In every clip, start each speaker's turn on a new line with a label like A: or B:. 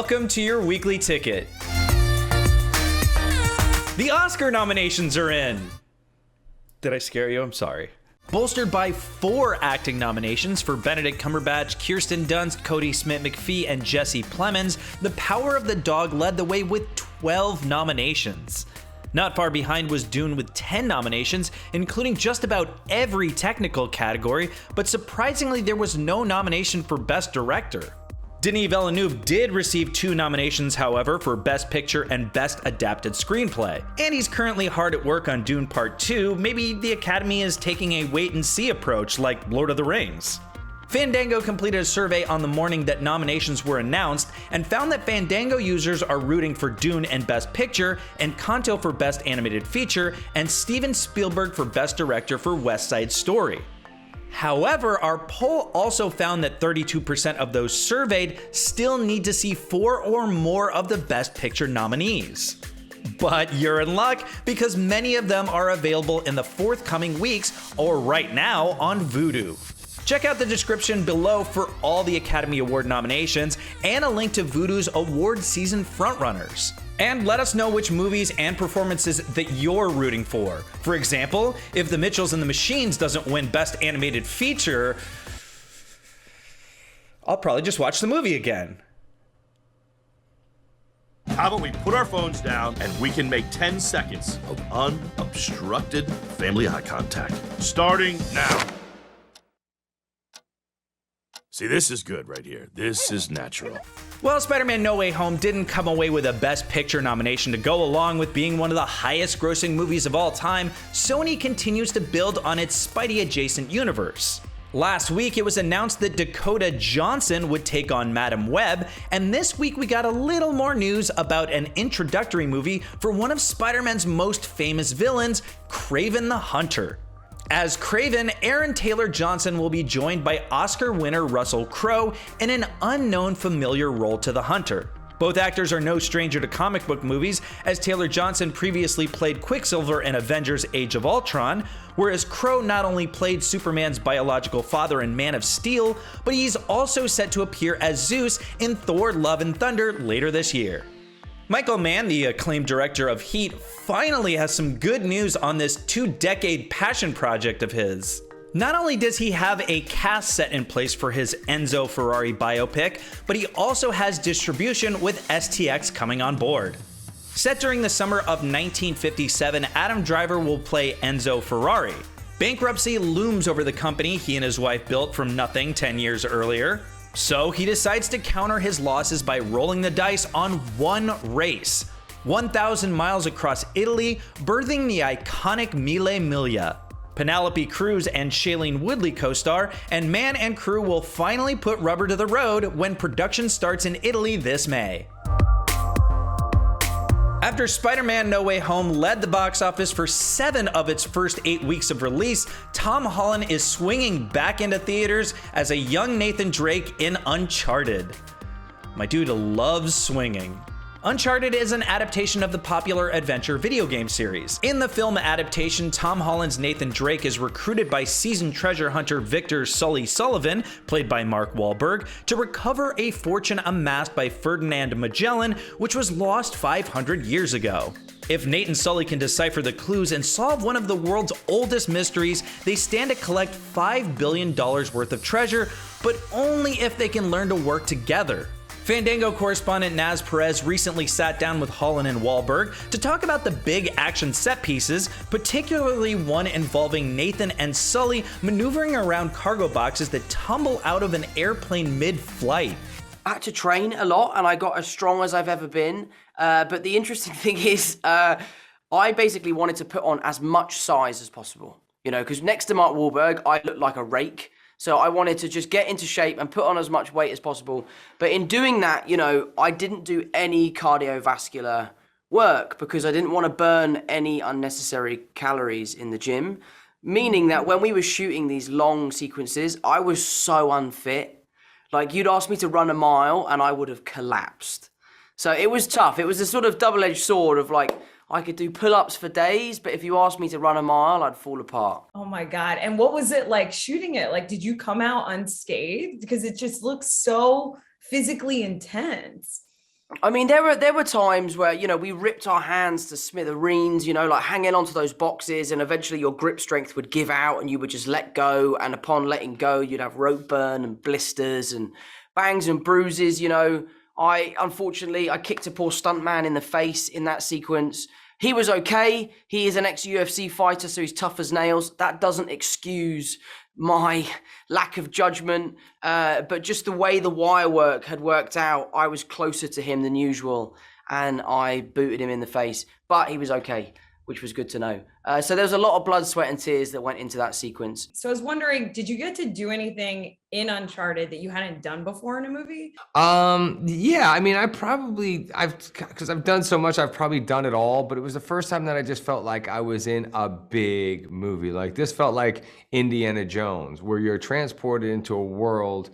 A: Welcome to your weekly ticket. The Oscar nominations are in. Did I scare you? I'm sorry. Bolstered by 4 acting nominations for Benedict Cumberbatch, Kirsten Dunst, Cody Smith-McPhee, and Jesse Plemons, The Power of the Dog led the way with 12 nominations. Not far behind was Dune with 10 nominations, including just about every technical category, but surprisingly there was no nomination for Best Director. Denis Villeneuve did receive 2 nominations, however, for Best Picture and Best Adapted Screenplay. And he's currently hard at work on Dune Part 2. Maybe the Academy is taking a wait-and-see approach like Lord of the Rings. Fandango completed a survey on the morning that nominations were announced and found that Fandango users are rooting for Dune and Best Picture, Encanto for Best Animated Feature, and Steven Spielberg for Best Director for West Side Story. However, our poll also found that 32% of those surveyed still need to see 4 or more of the Best Picture nominees. But you're in luck because many of them are available in the forthcoming weeks or right now on Vudu. Check out the description below for all the Academy Award nominations and a link to Vudu's award season frontrunners. And let us know which movies and performances that you're rooting for. For example, if The Mitchells and the Machines doesn't win Best Animated Feature, I'll probably just watch the movie again.
B: How about we put our phones down and we can make 10 seconds of unobstructed family eye contact. Starting now. See, this is good right here. This is natural.
A: Well, Spider-Man No Way Home didn't come away with a Best Picture nomination to go along with being one of the highest grossing movies of all time. Sony continues to build on its Spidey-adjacent universe. Last week, it was announced that Dakota Johnson would take on Madam Web, and this week we got a little more news about an introductory movie for one of Spider-Man's most famous villains, Kraven the Hunter. As Kraven, Aaron Taylor Johnson will be joined by Oscar winner Russell Crowe in an unknown familiar role to the Hunter. Both actors are no stranger to comic book movies, as Taylor Johnson previously played Quicksilver in Avengers Age of Ultron, whereas Crowe not only played Superman's biological father in Man of Steel, but he's also set to appear as Zeus in Thor: Love and Thunder later this year. Michael Mann, the acclaimed director of Heat, finally has some good news on this 2-decade passion project of his. Not only does he have a cast set in place for his Enzo Ferrari biopic, but he also has distribution with STX coming on board. Set during the summer of 1957, Adam Driver will play Enzo Ferrari. Bankruptcy looms over the company he and his wife built from nothing 10 years earlier. So he decides to counter his losses by rolling the dice on one race, 1,000 miles across Italy, birthing the iconic Mille Miglia. Penelope Cruz and Shailene Woodley co-star, and Mann and crew will finally put rubber to the road when production starts in Italy this May. After Spider-Man No Way Home led the box office for 7 of its first 8 weeks of release, Tom Holland is swinging back into theaters as a young Nathan Drake in Uncharted. My dude loves swinging. Uncharted is an adaptation of the popular adventure video game series. In the film adaptation, Tom Holland's Nathan Drake is recruited by seasoned treasure hunter Victor Sully Sullivan, played by Mark Wahlberg, to recover a fortune amassed by Ferdinand Magellan, which was lost 500 years ago. If Nate and Sully can decipher the clues and solve one of the world's oldest mysteries, they stand to collect $5 billion worth of treasure, but only if they can learn to work together. Fandango correspondent Naz Perez recently sat down with Holland and Wahlberg to talk about the big action set pieces, particularly one involving Nathan and Sully maneuvering around cargo boxes that tumble out of an airplane mid-flight.
C: I had to train a lot and I got as strong as I've ever been. But the interesting thing is, I basically wanted to put on as much size as possible. You know, because next to Mark Wahlberg, I look like a rake. So I wanted to just get into shape and put on as much weight as possible. But in doing that, you know, I didn't do any cardiovascular work because I didn't want to burn any unnecessary calories in the gym. Meaning that when we were shooting these long sequences, I was so unfit. Like, you'd ask me to run a mile and I would have collapsed. So it was tough. It was a sort of double-edged sword of like, I could do pull-ups for days, but if you asked me to run a mile, I'd fall apart.
D: Oh my God. And what was it like shooting it? Like, did you come out unscathed? Because it just looks so physically intense.
C: I mean, there were times where, you know, we ripped our hands to smithereens, you know, like hanging onto those boxes, and eventually your grip strength would give out and you would just let go. And upon letting go, you'd have rope burn and blisters and bangs and bruises. You know, unfortunately, I kicked a poor stuntman in the face in that sequence. He was okay. He is an ex-UFC fighter, so he's tough as nails. That doesn't excuse my lack of judgment, but just the way the wire work had worked out, I was closer to him than usual, and I booted him in the face. But he was okay, which was good to know. So there was a lot of blood, sweat, and tears that went into that sequence.
D: So I was wondering, did you get to do anything in Uncharted that you hadn't done before in a movie?
E: Yeah, I mean, because I've done so much, I've probably done it all, but it was the first time that I just felt like I was in a big movie. Like, this felt like Indiana Jones, where you're transported into a world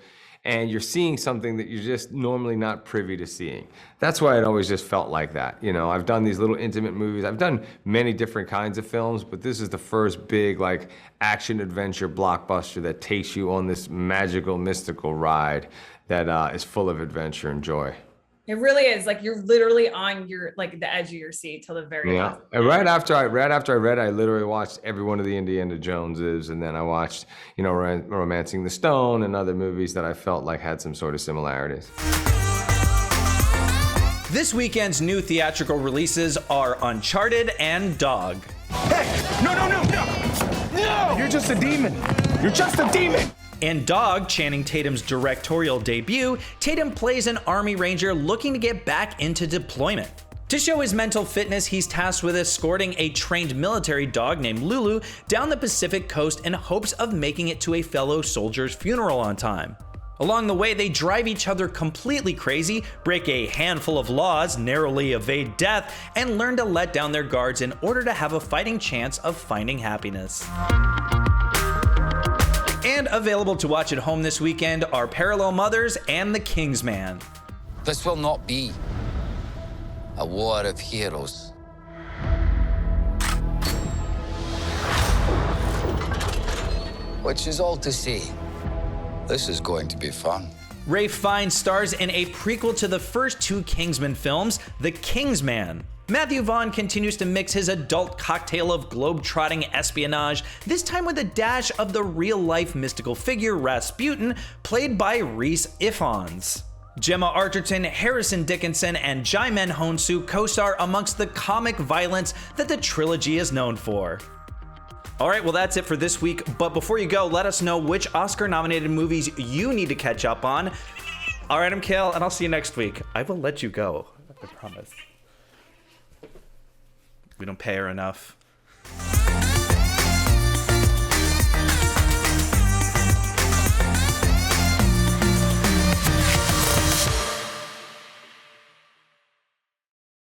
E: and you're seeing something that you're just normally not privy to seeing. That's why it always just felt like that. You know, I've done these little intimate movies. I've done many different kinds of films, but this is the first big, like, action adventure blockbuster that takes you on this magical, mystical ride that is full of adventure and joy.
D: It really is. Like, you're literally on the edge of your seat till the very last.
E: And right after I read, I literally watched every one of the Indiana Joneses, and then I watched, you know, Romancing the Stone and other movies that I felt like had some sort of similarities.
A: This weekend's new theatrical releases are Uncharted and Dog.
F: Hey! No! No! You're just a demon. You're just a demon!
A: In Dog, Channing Tatum's directorial debut, Tatum plays an Army Ranger looking to get back into deployment. To show his mental fitness, he's tasked with escorting a trained military dog named Lulu down the Pacific coast in hopes of making it to a fellow soldier's funeral on time. Along the way, they drive each other completely crazy, break a handful of laws, narrowly evade death, and learn to let down their guards in order to have a fighting chance of finding happiness. And available to watch at home this weekend are Parallel Mothers and The Kingsman.
G: This will not be a war of heroes. Which is all to say, this is going to be fun.
A: Ralph Fiennes stars in a prequel to the first two Kingsman films, The Kingsman. Matthew Vaughn continues to mix his adult cocktail of globe-trotting espionage, this time with a dash of the real-life mystical figure Rasputin, played by Rhys Ifans. Gemma Arterton, Harrison Dickinson, and Jaimin Honsu co-star amongst the comic violence that the trilogy is known for. Alright, well that's it for this week, but before you go, let us know which Oscar-nominated movies you need to catch up on. Alright, I'm Khail, and I'll see you next week. I will let you go, I promise. We don't pay her enough.